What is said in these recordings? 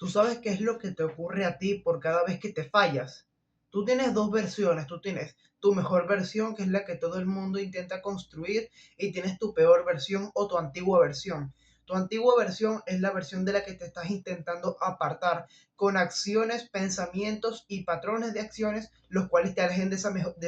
¿Tú sabes qué es lo que te ocurre a ti por cada vez que te fallas? Tú tienes dos versiones, tú tienes tu mejor versión, que es la que todo el mundo intenta construir, y tienes tu peor versión o tu antigua versión. Tu antigua versión es la versión de la que te estás intentando apartar con acciones, pensamientos y patrones de acciones, los cuales te alejen de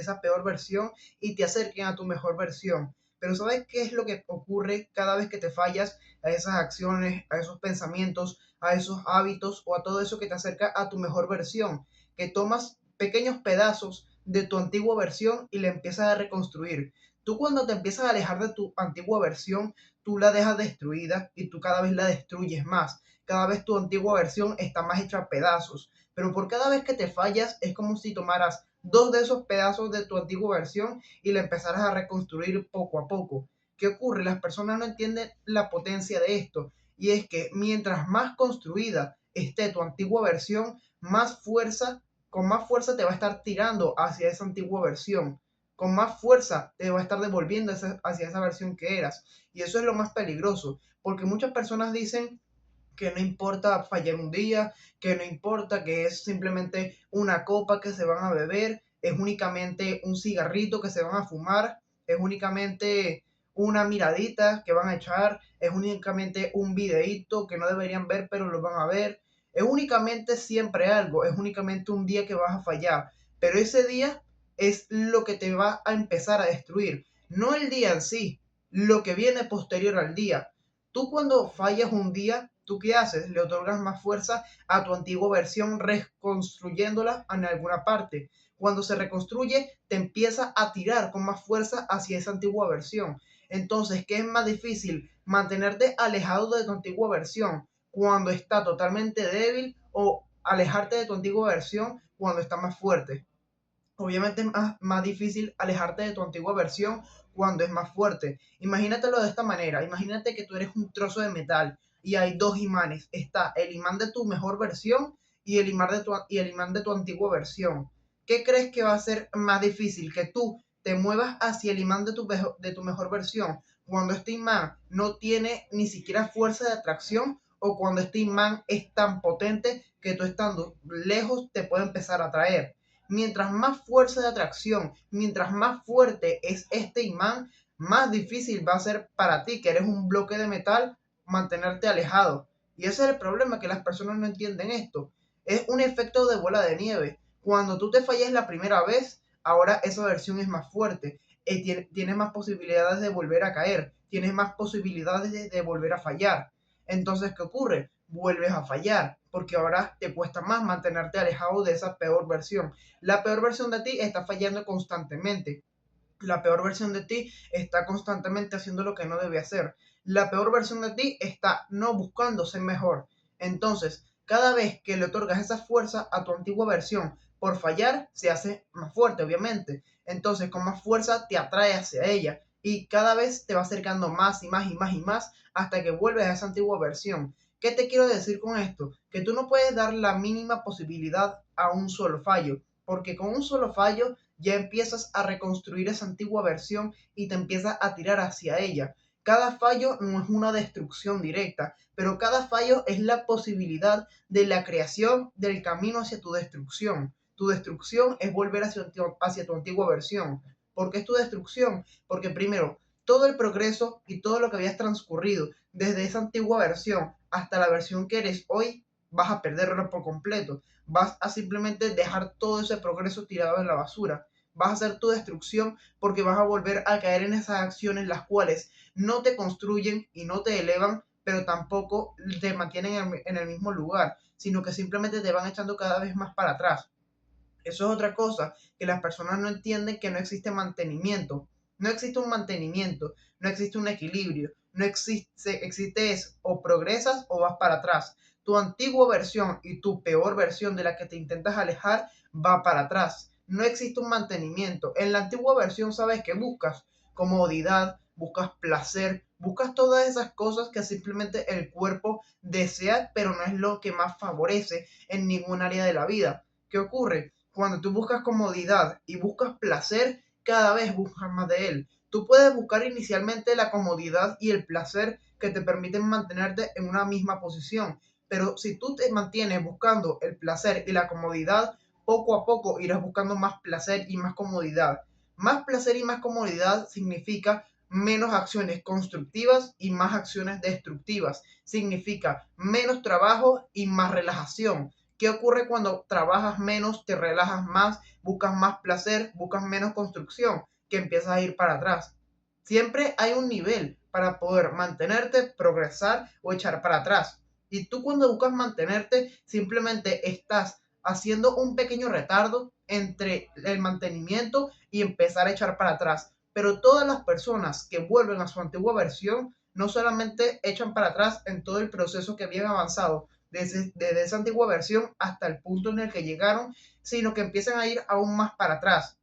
esa peor versión y te acerquen a tu mejor versión. Pero ¿sabes qué es lo que ocurre cada vez que te fallas a esas acciones, a esos pensamientos, a esos hábitos o a todo eso que te acerca a tu mejor versión? Que tomas pequeños pedazos de tu antigua versión y la empiezas a reconstruir. Tú cuando te empiezas a alejar de tu antigua versión, tú la dejas destruida y tú cada vez la destruyes más. Cada vez tu antigua versión está más hecha a pedazos. Pero por cada vez que te fallas es como si tomaras dos de esos pedazos de tu antigua versión y la empezaras a reconstruir poco a poco. ¿Qué ocurre? Las personas no entienden la potencia de esto. Y es que mientras más construida esté tu antigua versión, con más fuerza te va a estar tirando hacia esa antigua versión. Con más fuerza te va a estar devolviendo hacia esa versión que eras. Y eso es lo más peligroso, porque muchas personas dicen que no importa fallar un día, que no importa que es simplemente una copa que se van a beber, es únicamente un cigarrito que se van a fumar, es únicamente una miradita que van a echar, es únicamente un videíto que no deberían ver pero lo van a ver, es únicamente siempre algo, es únicamente un día que vas a fallar, pero ese día es lo que te va a empezar a destruir, no el día en sí, lo que viene posterior al día. Tú cuando fallas un día, ¿tú qué haces? Le otorgas más fuerza a tu antigua versión reconstruyéndola en alguna parte. Cuando se reconstruye, te empieza a tirar con más fuerza hacia esa antigua versión. Entonces, ¿qué es más difícil? Mantenerte alejado de tu antigua versión cuando está totalmente débil o alejarte de tu antigua versión cuando está más fuerte. Obviamente es más difícil alejarte de tu antigua versión cuando es más fuerte. Imagínatelo de esta manera. Imagínate que tú eres un trozo de metal y hay dos imanes. Está el imán de tu mejor versión y el imán de tu antigua versión. ¿Qué crees que va a ser más difícil? Que tú te muevas hacia el imán de tu mejor versión cuando este imán no tiene ni siquiera fuerza de atracción o cuando este imán es tan potente que tú estando lejos te puede empezar a atraer. Mientras más fuerza de atracción, mientras más fuerte es este imán, más difícil va a ser para ti, que eres un bloque de metal, mantenerte alejado. Y ese es el problema, que las personas no entienden esto. Es un efecto de bola de nieve. Cuando tú te fallas la primera vez, ahora esa versión es más fuerte. Tienes más posibilidades de volver a caer. Tienes más posibilidades de volver a fallar. Entonces, ¿qué ocurre? Vuelves a fallar, porque ahora te cuesta más mantenerte alejado de esa peor versión. La peor versión de ti está fallando constantemente. La peor versión de ti está constantemente haciendo lo que no debe hacer. La peor versión de ti está no buscando ser mejor. Entonces, cada vez que le otorgas esa fuerza a tu antigua versión por fallar, se hace más fuerte, obviamente. Entonces, con más fuerza te atrae hacia ella y cada vez te va acercando más y más y más y más hasta que vuelves a esa antigua versión. ¿Qué te quiero decir con esto? Que tú no puedes dar la mínima posibilidad a un solo fallo, porque con un solo fallo ya empiezas a reconstruir esa antigua versión y te empiezas a tirar hacia ella. Cada fallo no es una destrucción directa, pero cada fallo es la posibilidad de la creación del camino hacia tu destrucción. Tu destrucción es volver hacia tu antigua versión. ¿Por qué es tu destrucción? Porque primero, todo el progreso y todo lo que habías transcurrido desde esa antigua versión hasta la versión que eres hoy, vas a perderlo por completo. Vas a simplemente dejar todo ese progreso tirado en la basura. Vas a hacer tu destrucción porque vas a volver a caer en esas acciones las cuales no te construyen y no te elevan, pero tampoco te mantienen en el mismo lugar, sino que simplemente te van echando cada vez más para atrás. Eso es otra cosa, que las personas no entienden, que no existe mantenimiento. No existe un mantenimiento, no existe un equilibrio, no existe es o progresas o vas para atrás. Tu antigua versión y tu peor versión de la que te intentas alejar va para atrás. No existe un mantenimiento. En la antigua versión sabes que buscas comodidad, buscas placer, buscas todas esas cosas que simplemente el cuerpo desea, pero no es lo que más favorece en ningún área de la vida. ¿Qué ocurre? Cuando tú buscas comodidad y buscas placer, cada vez buscas más de él. Tú puedes buscar inicialmente la comodidad y el placer que te permiten mantenerte en una misma posición, pero si tú te mantienes buscando el placer y la comodidad, poco a poco irás buscando más placer y más comodidad. Más placer y más comodidad significa menos acciones constructivas y más acciones destructivas. Significa menos trabajo y más relajación. ¿Qué ocurre cuando trabajas menos, te relajas más, buscas más placer, buscas menos construcción? Que empiezas a ir para atrás. Siempre hay un nivel para poder mantenerte, progresar o echar para atrás. Y tú cuando buscas mantenerte, simplemente estás haciendo un pequeño retardo entre el mantenimiento y empezar a echar para atrás. Pero todas las personas que vuelven a su antigua versión no solamente echan para atrás en todo el proceso que habían avanzado desde esa antigua versión hasta el punto en el que llegaron, sino que empiezan a ir aún más para atrás.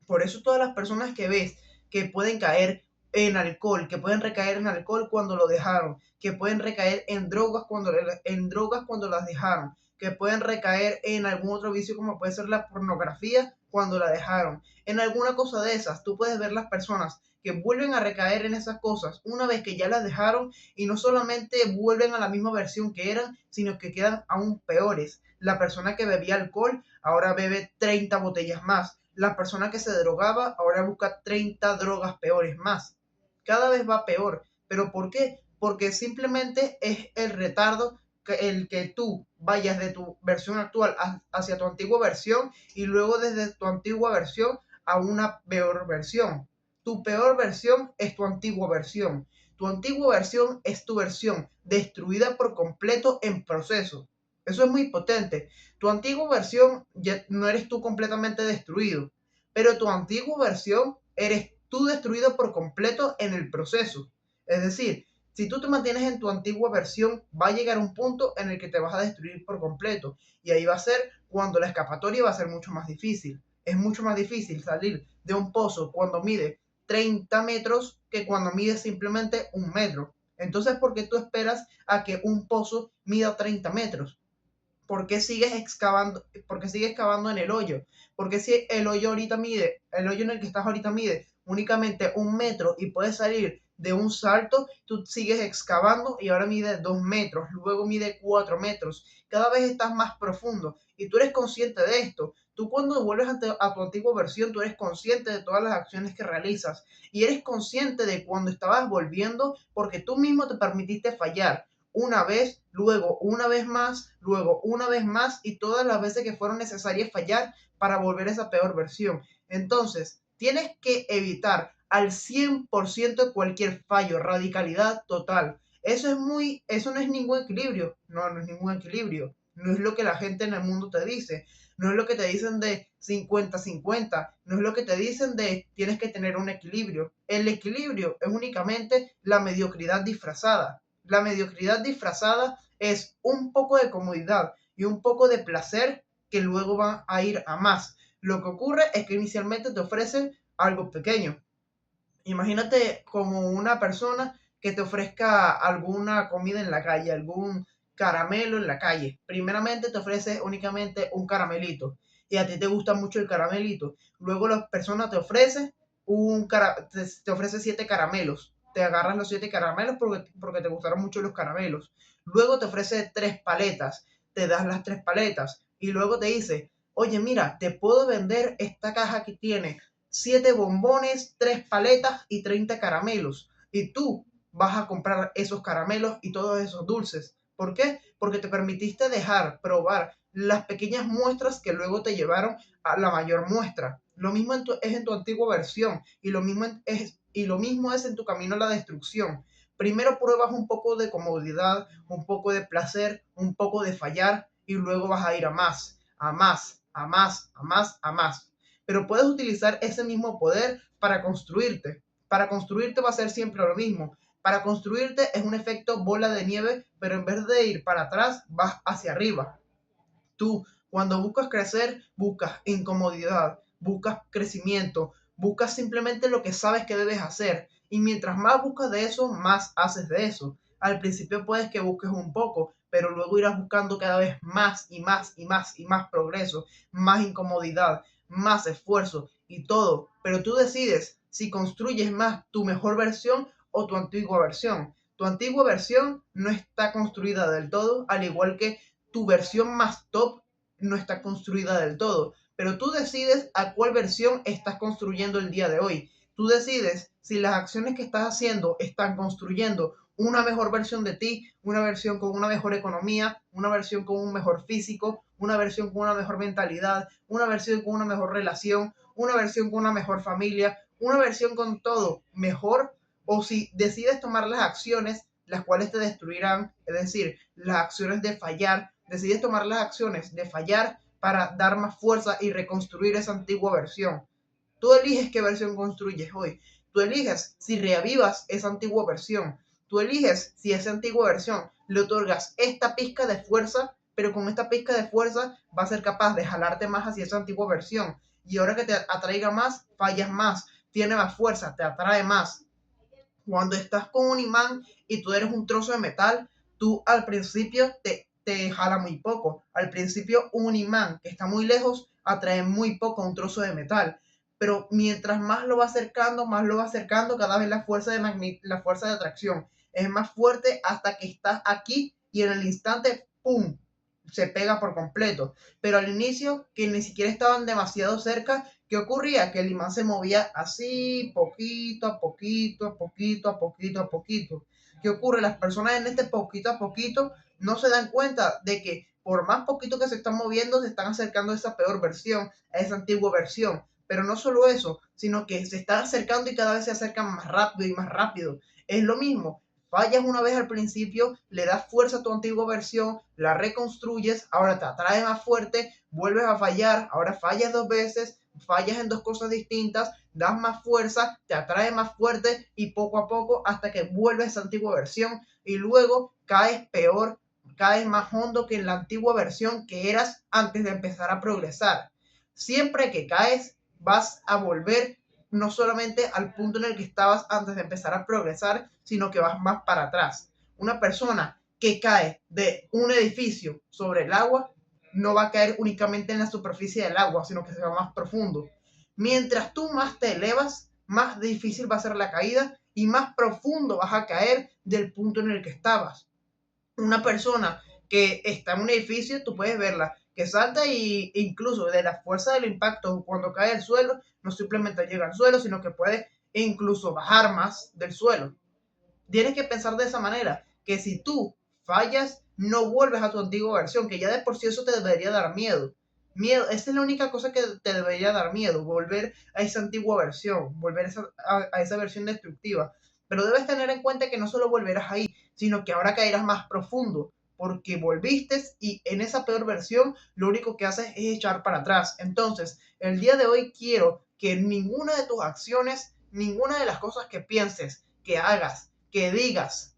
Por eso todas las personas que ves que pueden caer en alcohol, que pueden recaer en alcohol cuando lo dejaron, que pueden recaer en drogas cuando las dejaron, que pueden recaer en algún otro vicio como puede ser la pornografía cuando la dejaron, en alguna cosa de esas, tú puedes ver las personas que vuelven a recaer en esas cosas una vez que ya las dejaron y no solamente vuelven a la misma versión que eran, sino que quedan aún peores. La persona que bebía alcohol ahora bebe 30 botellas más. La persona que se drogaba ahora busca 30 drogas peores más. Cada vez va peor. ¿Pero por qué? Porque simplemente es el retardo, el que tú vayas de tu versión actual hacia tu antigua versión y luego desde tu antigua versión a una peor versión. Tu peor versión es tu antigua versión. Tu antigua versión es tu versión destruida por completo en proceso. Eso es muy potente. Tu antigua versión ya no eres tú completamente destruido, pero tu antigua versión eres tú destruido por completo en el proceso. Es decir, si tú te mantienes en tu antigua versión, va a llegar un punto en el que te vas a destruir por completo. Y ahí va a ser cuando la escapatoria va a ser mucho más difícil. Es mucho más difícil salir de un pozo cuando mide 30 metros que cuando mide simplemente un metro. Entonces, ¿por qué tú esperas a que un pozo mida 30 metros? ¿Por qué sigues excavando? ¿Por qué sigues excavando en el hoyo? Porque si el hoyo ahorita mide, el hoyo en el que estás ahorita mide únicamente un metro y puedes salir de un salto, tú sigues excavando y ahora mide 2 metros, luego mide 4 metros. Cada vez estás más profundo y tú eres consciente de esto. Tú cuando vuelves a tu antigua versión, tú eres consciente de todas las acciones que realizas y eres consciente de cuando estabas volviendo porque tú mismo te permitiste fallar una vez, luego una vez más, luego una vez más y todas las veces que fueron necesarias fallar para volver a esa peor versión. Entonces, tienes que evitar al 100% cualquier fallo, radicalidad total. Eso no es ningún equilibrio, no es ningún equilibrio, no es lo que la gente en el mundo te dice, no es lo que te dicen de 50-50, no es lo que te dicen de tienes que tener un equilibrio. El equilibrio es únicamente la mediocridad disfrazada. La mediocridad disfrazada es un poco de comodidad y un poco de placer que luego van a ir a más. Lo que ocurre es que inicialmente te ofrecen algo pequeño. Imagínate como una persona que te ofrezca alguna comida en la calle, algún caramelo en la calle. Primeramente te ofrece únicamente un caramelito y a ti te gusta mucho el caramelito. Luego la persona te ofrece 7 caramelos. Te agarras los 7 caramelos porque te gustaron mucho los caramelos. Luego te ofrece 3 paletas. Te das las 3 paletas y luego te dice, oye, mira, te puedo vender esta caja que tiene 7 bombones, 3 paletas y 30 caramelos. Y tú vas a comprar esos caramelos y todos esos dulces. ¿Por qué? Porque te permitiste dejar probar las pequeñas muestras que luego te llevaron a la mayor muestra. Lo mismo es en tu antigua versión y lo mismo es en tu camino a la destrucción. Primero pruebas un poco de comodidad, un poco de placer, un poco de fallar y luego vas a ir a más, a más, a más, a más, a más, pero puedes utilizar ese mismo poder para construirte. Para construirte va a ser siempre lo mismo. Para construirte es un efecto bola de nieve, pero en vez de ir para atrás, vas hacia arriba. Tú, cuando buscas crecer, buscas incomodidad, buscas crecimiento, buscas simplemente lo que sabes que debes hacer. Y mientras más buscas de eso, más haces de eso. Al principio puedes que busques un poco, pero luego irás buscando cada vez más y más y más y más progreso, más incomodidad, más esfuerzo y todo. Pero tú decides si construyes más tu mejor versión o tu antigua versión. Tu antigua versión no está construida del todo, al igual que tu versión más top no está construida del todo. Pero tú decides a cuál versión estás construyendo el día de hoy. Tú decides si las acciones que estás haciendo están construyendo una mejor versión de ti, una versión con una mejor economía, una versión con un mejor físico, una versión con una mejor mentalidad, una versión con una mejor relación, una versión con una mejor familia, una versión con todo mejor, o si decides tomar las acciones las cuales te destruirán, es decir, las acciones de fallar, decides tomar las acciones de fallar para dar más fuerza y reconstruir esa antigua versión. Tú eliges qué versión construyes hoy. Tú eliges si reavivas esa antigua versión. Tú eliges si a esa antigua versión le otorgas esta pizca de fuerza, pero con esta pizca de fuerza va a ser capaz de jalarte más hacia esa antigua versión. Y ahora que te atraiga más, fallas más, tiene más fuerza, te atrae más. Cuando estás con un imán y tú eres un trozo de metal, tú al principio te jala muy poco. Al principio un imán que está muy lejos atrae muy poco a un trozo de metal. Pero mientras más lo va acercando, cada vez la fuerza de atracción es más fuerte hasta que estás aquí y en el instante, ¡pum!, se pega por completo. Pero al inicio, que ni siquiera estaban demasiado cerca, ¿qué ocurría? Que el imán se movía así, poquito a poquito, a poquito, a poquito, a poquito. ¿Qué ocurre? Las personas en este poquito a poquito no se dan cuenta de que por más poquito que se están moviendo, se están acercando a esa peor versión, a esa antigua versión. Pero no solo eso, sino que se están acercando y cada vez se acercan más rápido y más rápido. Es lo mismo. Fallas una vez al principio, le das fuerza a tu antigua versión, la reconstruyes, ahora te atrae más fuerte, vuelves a fallar, ahora fallas dos veces, fallas en dos cosas distintas, das más fuerza, te atrae más fuerte y poco a poco hasta que vuelves a esa antigua versión y luego caes peor, caes más hondo que en la antigua versión que eras antes de empezar a progresar. Siempre que caes, vas a volver no solamente al punto en el que estabas antes de empezar a progresar, sino que vas más para atrás. Una persona que cae de un edificio sobre el agua no va a caer únicamente en la superficie del agua, sino que se va más profundo. Mientras tú más te elevas, más difícil va a ser la caída y más profundo vas a caer del punto en el que estabas. Una persona que está en un edificio, tú puedes verla, que salta y incluso de la fuerza del impacto cuando cae al suelo, no simplemente llega al suelo, sino que puede incluso bajar más del suelo. Tienes que pensar de esa manera, que si tú fallas, no vuelves a tu antigua versión, que ya de por sí eso te debería dar miedo. Miedo, esa es la única cosa que te debería dar miedo, volver a esa antigua versión, volver a esa versión destructiva. Pero debes tener en cuenta que no solo volverás ahí, sino que ahora caerás más profundo, porque volviste y en esa peor versión lo único que haces es echar para atrás. Entonces, el día de hoy quiero que ninguna de tus acciones, ninguna de las cosas que pienses, que hagas, que digas,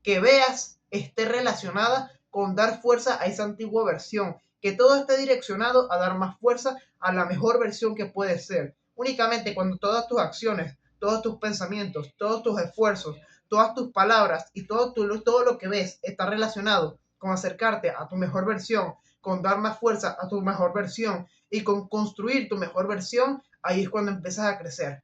que veas, esté relacionada con dar fuerza a esa antigua versión. Que todo esté direccionado a dar más fuerza a la mejor versión que puede ser. Únicamente cuando todas tus acciones, todos tus pensamientos, todos tus esfuerzos, todas tus palabras y todo lo que ves está relacionado con acercarte a tu mejor versión, con dar más fuerza a tu mejor versión y con construir tu mejor versión, ahí es cuando empiezas a crecer.